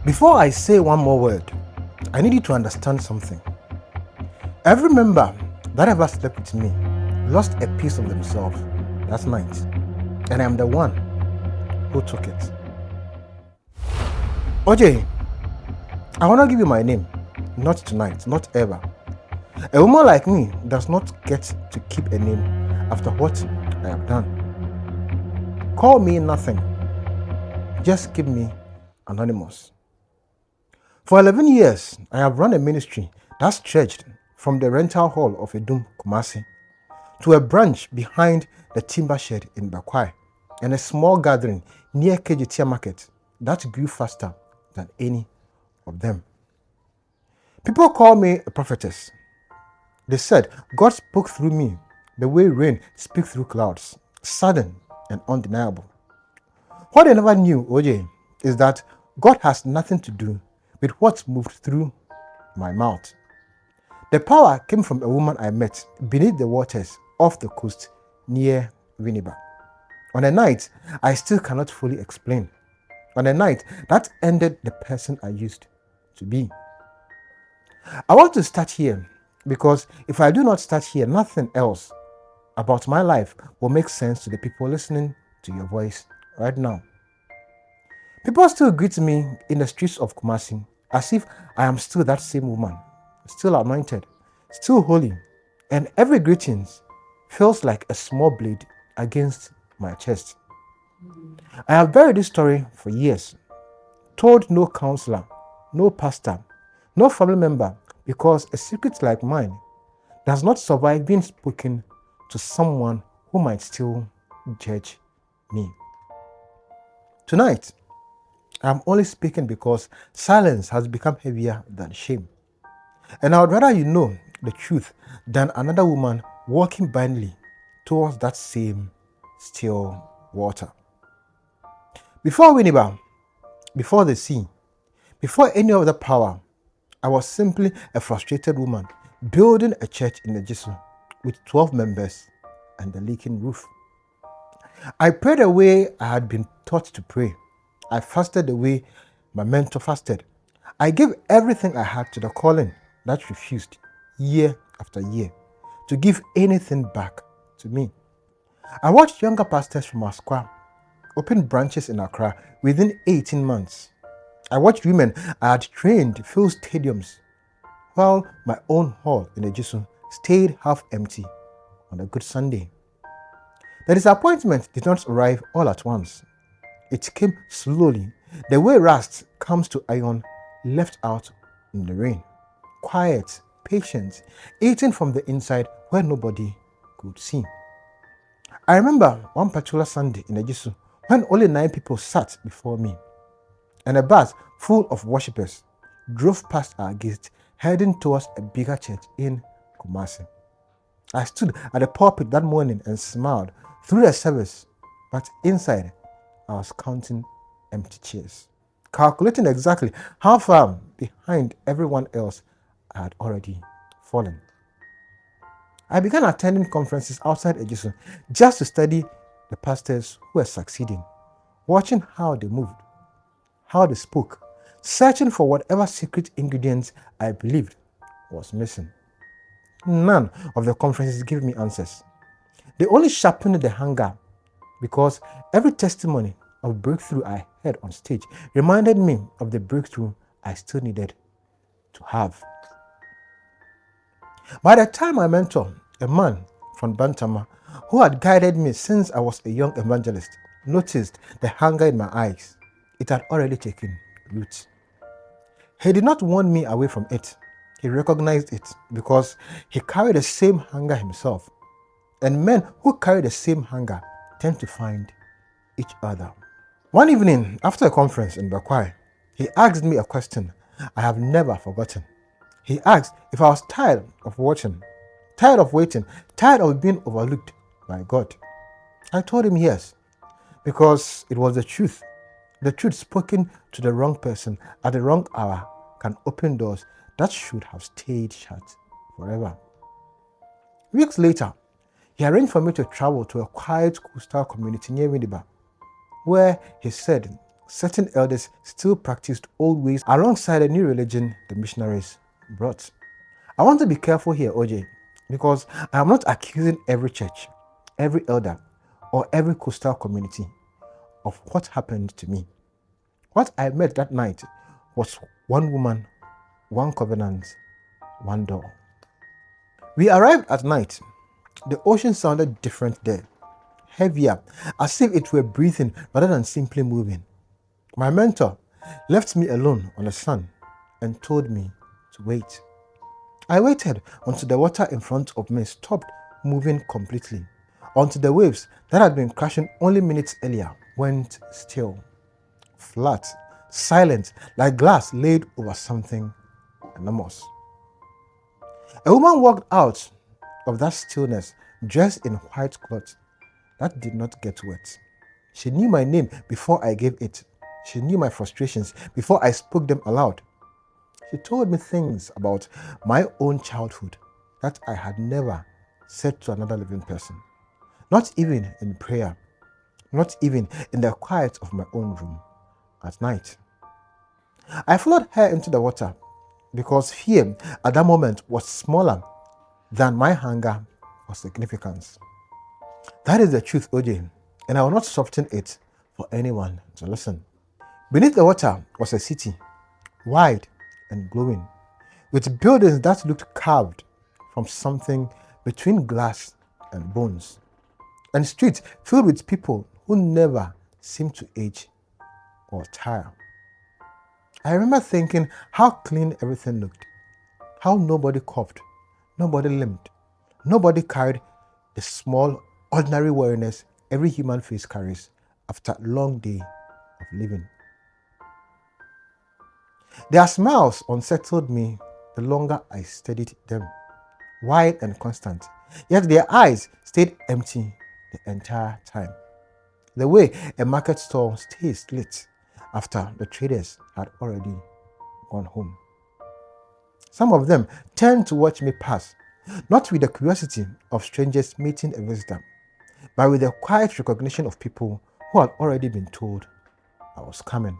Before I say one more word, I need you to understand something. Every member that ever slept with me lost a piece of themselves last night, and I am the one who took it. OJ, I want to give you my name. Not tonight, not ever. A woman like me does not get to keep a name after what I have done. Call me nothing. Just keep me anonymous. For 11 years, I have run a ministry that stretched from the rental hall of Edum, Kumasi, to a branch behind the timber shed in Bekwai, and a small gathering near KGT Market that grew faster than any of them. People call me a prophetess. They said God spoke through me the way rain speaks through clouds, sudden and undeniable. What they never knew, OJ, is that God has nothing to do with what moved through my mouth. The power came from a woman I met beneath the waters off the coast near Winneba. On a night I still cannot fully explain. On a night that ended the person I used to be. I want to start here because if I do not start here, nothing else about my life will make sense to the people listening to your voice right now. People still greet me in the streets of Kumasi as if I am still that same woman, still anointed, still holy, and every greeting feels like a small blade against my chest. I have buried this story for years, told no counselor, no pastor, no family member, because a secret like mine does not survive being spoken to someone who might still judge me. Tonight, I'm only speaking because silence has become heavier than shame. And I would rather you know the truth than another woman walking blindly towards that same still water. Before Winneba, before the sea, before any other power, I was simply a frustrated woman building a church in Ejisu with 12 members and a leaking roof. I prayed the way I had been taught to pray. I fasted the way my mentor fasted. I gave everything I had to the calling that refused, year after year, to give anything back to me. I watched younger pastors from our square open branches in Accra within 18 months. I watched women I had trained fill stadiums, while my own hall in Ejisu stayed half empty on a good Sunday. The disappointment did not arrive all at once. It came slowly, the way rust comes to iron left out in the rain. Quiet, patient, eating from the inside where nobody could see. I remember one particular Sunday in Ejisu when only 9 people sat before me, and a bus full of worshippers drove past our gate heading towards a bigger church in Kumasi. I stood at the pulpit that morning and smiled through the service, but inside I was counting empty chairs, calculating exactly how far behind everyone else I had already fallen. I began attending conferences outside Ejisu just to study the pastors who were succeeding, watching how they moved, how they spoke, searching for whatever secret ingredients I believed was missing. None of the conferences gave me answers. They only sharpened the hunger, because every testimony of breakthrough I heard on stage reminded me of the breakthrough I still needed to have. By the time my mentor, a man from Bantama, who had guided me since I was a young evangelist, noticed the hunger in my eyes, it had already taken root. He did not warn me away from it. He recognized it because he carried the same hunger himself. And men who carry the same hunger tend to find each other. One evening, after a conference in Bekwai, he asked me a question I have never forgotten. He asked if I was tired of watching, tired of waiting, tired of being overlooked by God. I told him yes, because it was the truth. The truth spoken to the wrong person at the wrong hour can open doors that should have stayed shut forever. Weeks later, he arranged for me to travel to a quiet coastal community near Winneba, where he said certain elders still practiced old ways alongside the new religion the missionaries brought. I want to be careful here, OJ, because I am not accusing every church, every elder, or every coastal community of what happened to me. What I met that night was one woman, one covenant, one door. We arrived at night. The ocean sounded different there, heavier, as if it were breathing rather than simply moving. My mentor left me alone on the sand and told me to wait. I waited until the water in front of me stopped moving completely, until the waves that had been crashing only minutes earlier went still, flat, silent, like glass laid over something enormous. A woman walked out of that stillness dressed in white cloth that did not get wet. She knew my name before I gave it. She knew my frustrations before I spoke them aloud. She told me things about my own childhood that I had never said to another living person, not even in prayer, not even in the quiet of my own room at night. I followed her into the water because fear at that moment was smaller than my hunger for significance. That is the truth, OJ, and I will not soften it for anyone to listen. Beneath the water was a city, wide and glowing, with buildings that looked carved from something between glass and bones, and streets filled with people who never seemed to age or tire. I remember thinking how clean everything looked, how nobody coughed, nobody limped, nobody carried the small, ordinary weariness every human face carries after a long day of living. Their smiles unsettled me the longer I studied them, wide and constant, yet their eyes stayed empty the entire time. The way a market stall stays lit after the traders had already gone home. Some of them turned to watch me pass, not with the curiosity of strangers meeting a visitor, but with the quiet recognition of people who had already been told I was coming.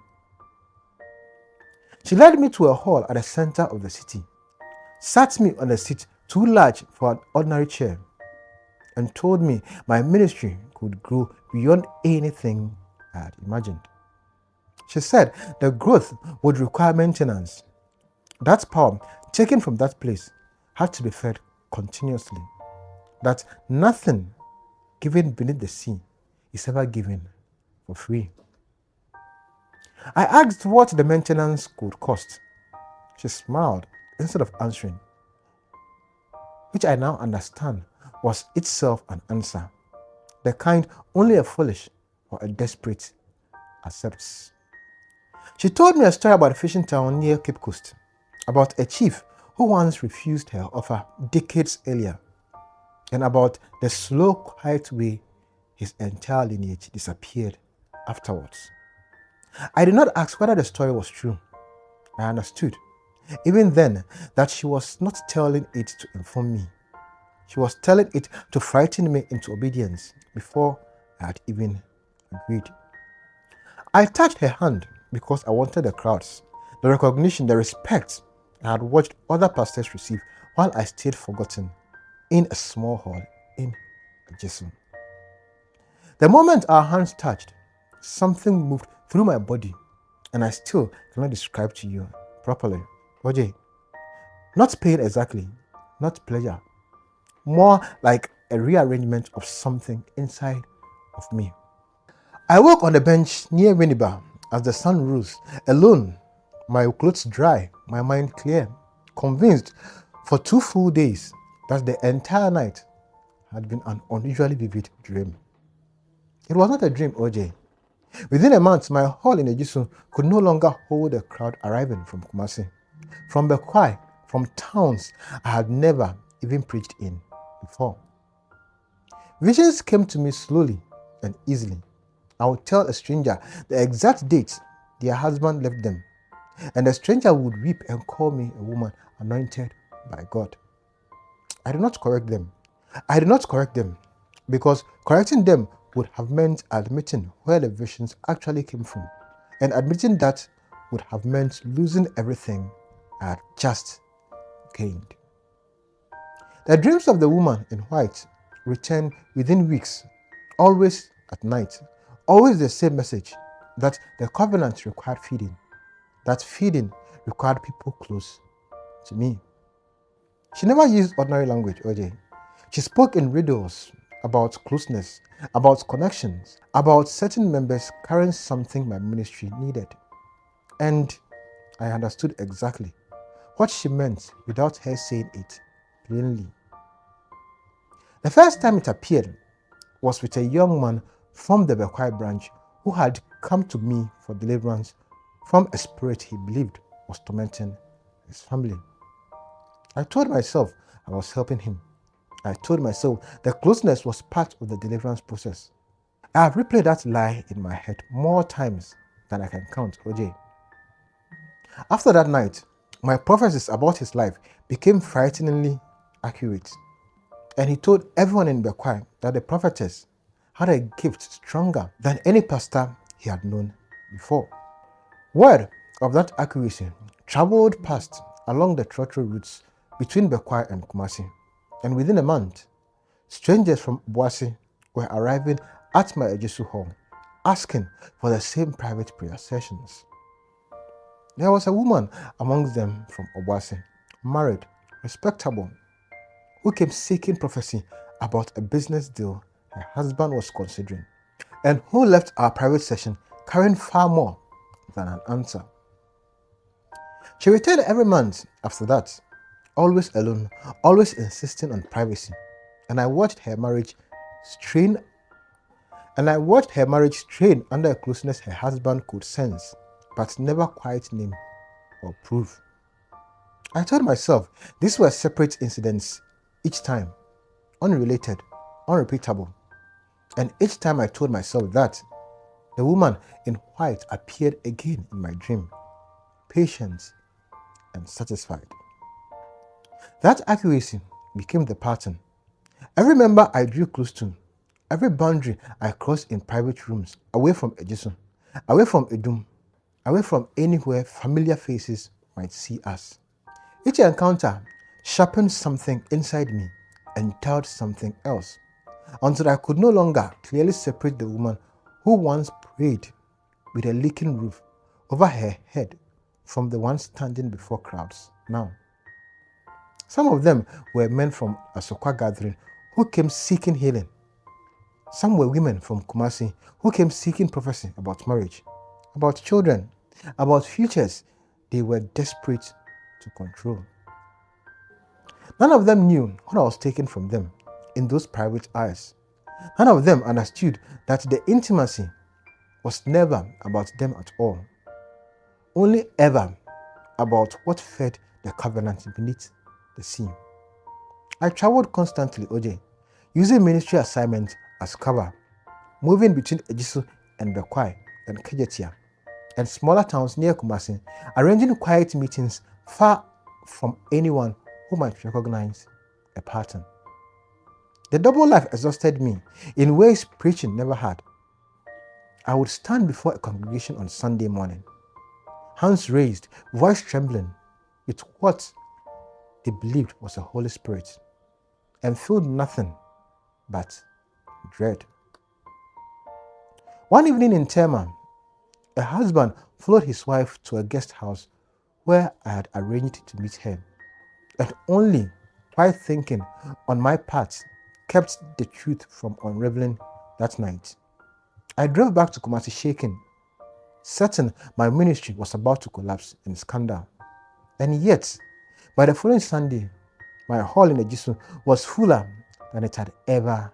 She led me to a hall at the center of the city, sat me on a seat too large for an ordinary chair, and told me my ministry could grow beyond anything I had imagined. She said the growth would require maintenance. That power taken from that place had to be fed continuously. That nothing given beneath the sea is ever given for free. I asked what the maintenance could cost. She smiled instead of answering, which I now understand was itself an answer, the kind only a foolish or a desperate accepts. She told me a story about a fishing town near Cape Coast, about a chief who once refused her offer decades earlier, and about the slow, quiet way his entire lineage disappeared afterwards. I did not ask whether the story was true. I understood, even then, that she was not telling it to inform me. She was telling it to frighten me into obedience before I had even agreed. I touched her hand because I wanted the crowds, the recognition, the respect I had watched other pastors receive while I stayed forgotten in a small hall in Ejisu. The moment our hands touched, something moved through my body, and I still cannot describe to you properly. OJ, not pain exactly, not pleasure, more like a rearrangement of something inside of me. I woke on the bench near Winneba as the sun rose, alone, my clothes dry, my mind clear, convinced for 2 full days that the entire night had been an unusually vivid dream. It was not a dream, OJ. Within a month, my hall in Ejisu could no longer hold a crowd arriving from Kumasi, from Bekwai, from towns I had never even preached in before. Visions came to me slowly and easily. I would tell a stranger the exact date their husband left them, and the stranger would weep and call me a woman anointed by God. I did not correct them. Because correcting them would have meant admitting where the visions actually came from and admitting that would have meant losing everything I had just gained. The dreams of the woman in white returned within weeks, always at night, always the same message, that the covenant required feeding, that feeding required people close to me. She never used ordinary language, OJ. She spoke in riddles about closeness, about connections, about certain members carrying something my ministry needed. And I understood exactly what she meant without her saying it plainly. The first time it appeared was with a young man from the Bekwai branch who had come to me for deliverance from a spirit he believed was tormenting his family. I told myself I was helping him. I told myself the closeness was part of the deliverance process. I have replayed that lie in my head more times than I can count, OJ. After that night, my prophecies about his life became frighteningly accurate. And he told everyone in Bekwai that the prophetess had a gift stronger than any pastor he had known before. Word of that accuracy traveled past along the trotro routes between Bekwai and Kumasi, and within a month, strangers from Boise were arriving at my Ejisu hall, asking for the same private prayer sessions. There was a woman amongst them from Obuasi, married, respectable, who came seeking prophecy about a business deal her husband was considering, and who left our private session carrying far more than an answer. She returned every month after that, always alone, always insisting on privacy, and I watched her marriage strain under a closeness her husband could sense, but never quite name or prove. I told myself these were separate incidents each time, unrelated, unrepeatable. And each time I told myself that, the woman in white appeared again in my dream, patient and satisfied. That accuracy became the pattern. Every member I drew close to, every boundary I crossed in private rooms, away from Ejisu, away from Edum, away from anywhere familiar faces might see us. Each encounter sharpened something inside me and told something else, until I could no longer clearly separate the woman who once prayed with a leaking roof over her head from the one standing before crowds now. Some of them were men from a Sokwa gathering who came seeking healing. Some were women from Kumasi who came seeking prophecy about marriage, about children, about futures they were desperate to control. None of them knew what I was taking from them in those private hours. None of them understood that the intimacy was never about them at all, only ever about what fed the covenant beneath the sea. I traveled constantly, OJ, using ministry assignments as cover, moving between Ejisu and Bekwai and Kejetia and smaller towns near Kumasi, arranging quiet meetings far from anyone who might recognize a pattern. The double life exhausted me in ways preaching never had. I would stand before a congregation on Sunday morning, hands raised, voice trembling, with what they believed was a Holy Spirit, and felt nothing but dread. One evening in Tema, a husband followed his wife to a guest house where I had arranged to meet her, and only while thinking on my part kept the truth from unraveling that night. I drove back to Kumasi shaken, certain my ministry was about to collapse in scandal. And yet, by the following Sunday, my hall in Ejisu was fuller than it had ever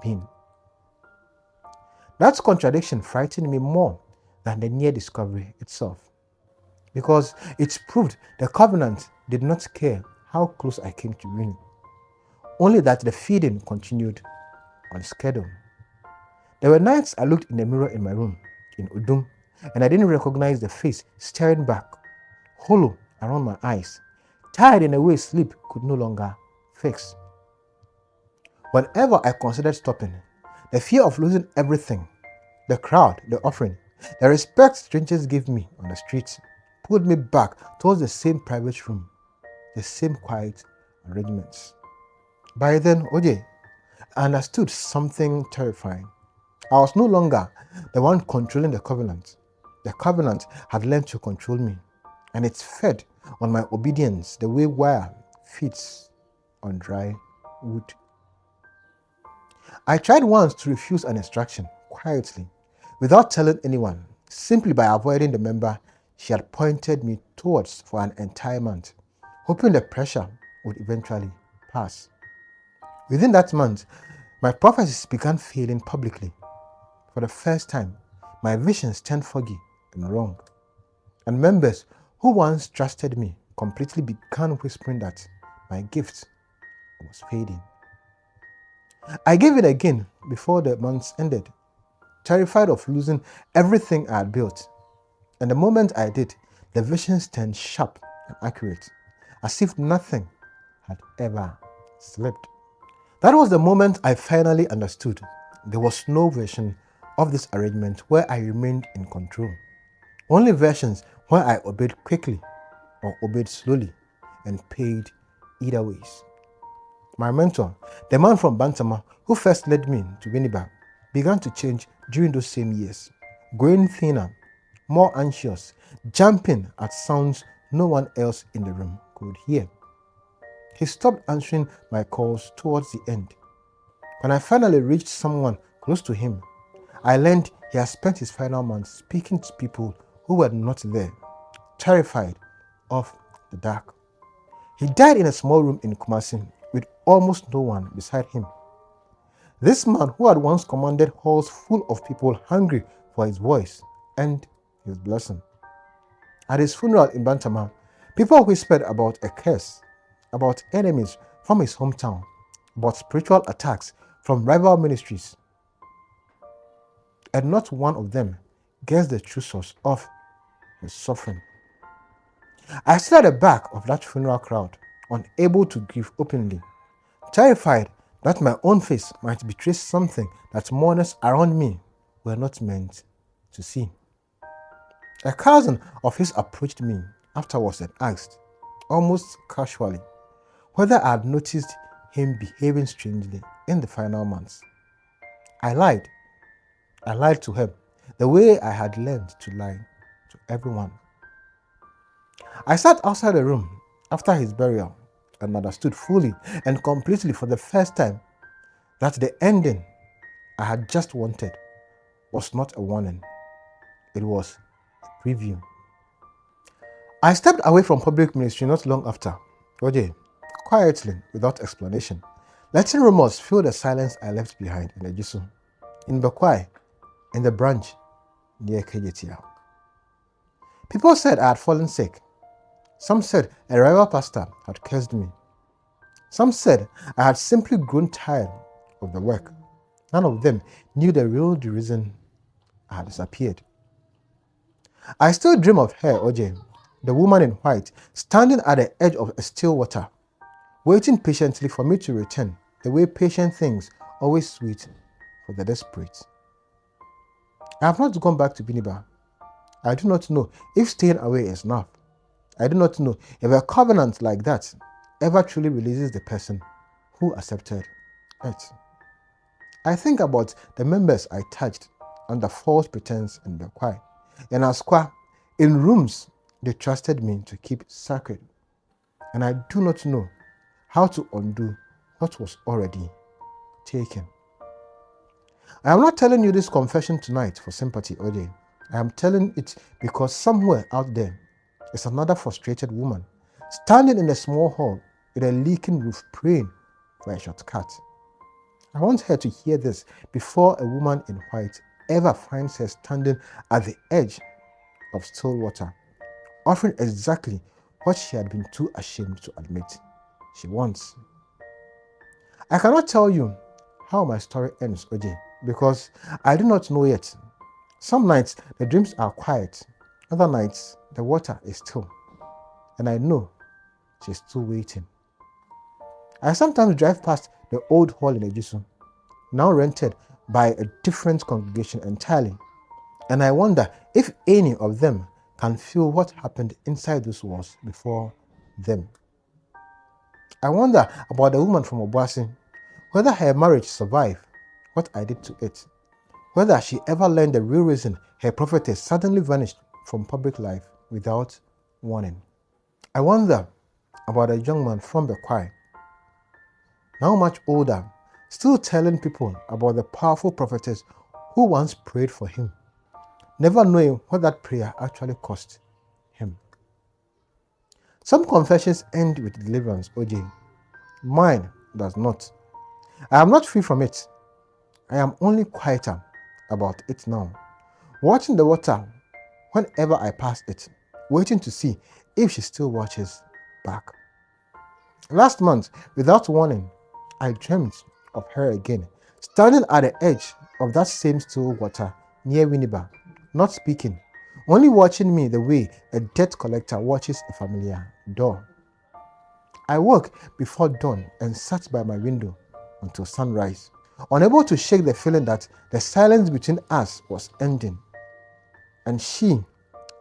been. That contradiction frightened me more than the near discovery itself, because it proved the covenant did not care how close I came to winning, only that the feeding continued on schedule. There were nights I looked in the mirror in my room in Udum, and I didn't recognize the face staring back, hollow around my eyes, tired in a way sleep could no longer fix. Whenever I considered stopping, the fear of losing everything, the crowd, the offering, The respect strangers gave me on the street pulled me back towards the same private room, the same quiet arrangements. By then, OJ, I understood something terrifying. I was no longer the one controlling the covenant. The covenant had learned to control me, and it fed on my obedience the way wire feeds on dry wood. I tried once to refuse an instruction quietly, without telling anyone, simply by avoiding the member she had pointed me towards for an entire month, hoping the pressure would eventually pass. Within that month, my prophecies began failing publicly. For the first time, my visions turned foggy and wrong, and members who once trusted me completely began whispering that my gift was fading. I gave it again before the months ended, terrified of losing everything I had built. And the moment I did, the visions turned sharp and accurate, as if nothing had ever slipped. That was the moment I finally understood there was no version of this arrangement where I remained in control. Only versions where I obeyed quickly or obeyed slowly and paid either ways. My mentor, the man from Bantama who first led me to Winneba, began to change during those same years, growing thinner, more anxious, jumping at sounds no one else in the room could hear. He stopped answering my calls towards the end. When I finally reached someone close to him, I learned he had spent his final months speaking to people who were not there, terrified of the dark. He died in a small room in Kumasi with almost no one beside him. This man, who had once commanded halls full of people hungry for his voice and his blessing. At his funeral in Bantama, people whispered about a curse, about enemies from his hometown, about spiritual attacks from rival ministries. And not one of them guessed the true source of his suffering. I stood at the back of that funeral crowd, unable to grieve openly, terrified that my own face might betray something that mourners around me were not meant to see. A cousin of his approached me afterwards and asked, almost casually, whether I had noticed him behaving strangely in the final months. I lied. I lied to him the way I had learned to lie to everyone. I sat outside the room after his burial and understood fully and completely for the first time that the ending I had just wanted was not a warning. It was a preview. I stepped away from public ministry not long after, OJ, quietly, without explanation, letting remorse fill the silence I left behind in Ejisu, in Bekwai, in the branch near KJTL. People said I had fallen sick. Some said a rival pastor had cursed me. Some said I had simply grown tired of the work. None of them knew the reason I had disappeared. I still dream of her, OJ, the woman in white, standing at the edge of a still water, waiting patiently for me to return, the way patient things always wait for the desperate. I have not gone back to Winneba. I do not know if staying away is enough. I do not know if a covenant like that ever truly releases the person who accepted it. I think about the members I touched under false pretense in Bekwai, in Asqua, in rooms they trusted me to keep sacred. And I do not know how to undo what was already taken. I am not telling you this confession tonight for sympathy, OJ. I am telling it because somewhere out there is another frustrated woman standing in a small hall with a leaking roof praying for a shortcut. I want her to hear this before a woman in white ever finds her standing at the edge of still water, offering exactly what she had been too ashamed to admit she wants. I cannot tell you how my story ends, OJ, because I do not know yet. Some nights the dreams are quiet, other nights the water is still, and I know she's still waiting. I sometimes drive past the old hall in Ejisu, now rented by a different congregation entirely, And I wonder if any of them can feel what happened inside those walls before them. I wonder about the woman from Obuasi, whether her marriage survived what I did to it, whether she ever learned the real reason her prophetess suddenly vanished from public life without warning. I wonder about a young man from Bekwai, now much older, still telling people about the powerful prophetess who once prayed for him, never knowing what that prayer actually cost him. Some confessions end with deliverance, OJ. Mine does not. I am not free from it. I am only quieter about it now, watching the water whenever I pass it, waiting to see if she still watches back. Last month, without warning, I dreamt of her again, standing at the edge of that same still water near Winneba, not speaking, only watching me the way a debt collector watches a familiar door. I woke before dawn and sat by my window until sunrise, unable to shake the feeling that the silence between us was ending, and she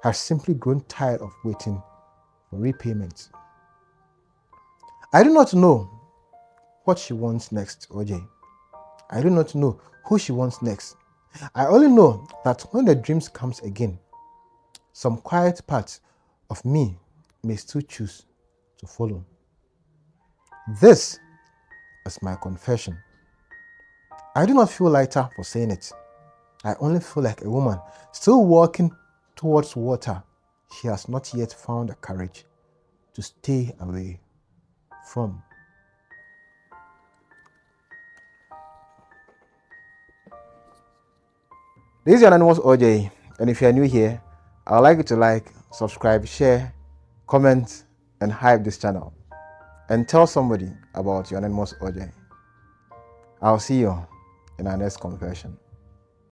has simply grown tired of waiting for repayment. I do not know what she wants next, OJ. I do not know who she wants next. I only know that when the dreams comes again, some quiet parts of me may still choose to follow. This is my confession. I do not feel lighter for saying it. I only feel like a woman still walking towards water she has not yet found the courage to stay away from. This is your anonymous OJ, and if you are new here, I would like you to like, subscribe, share, comment, and hype this channel, and tell somebody about your anonymous OJ. I'll see you in our next confession.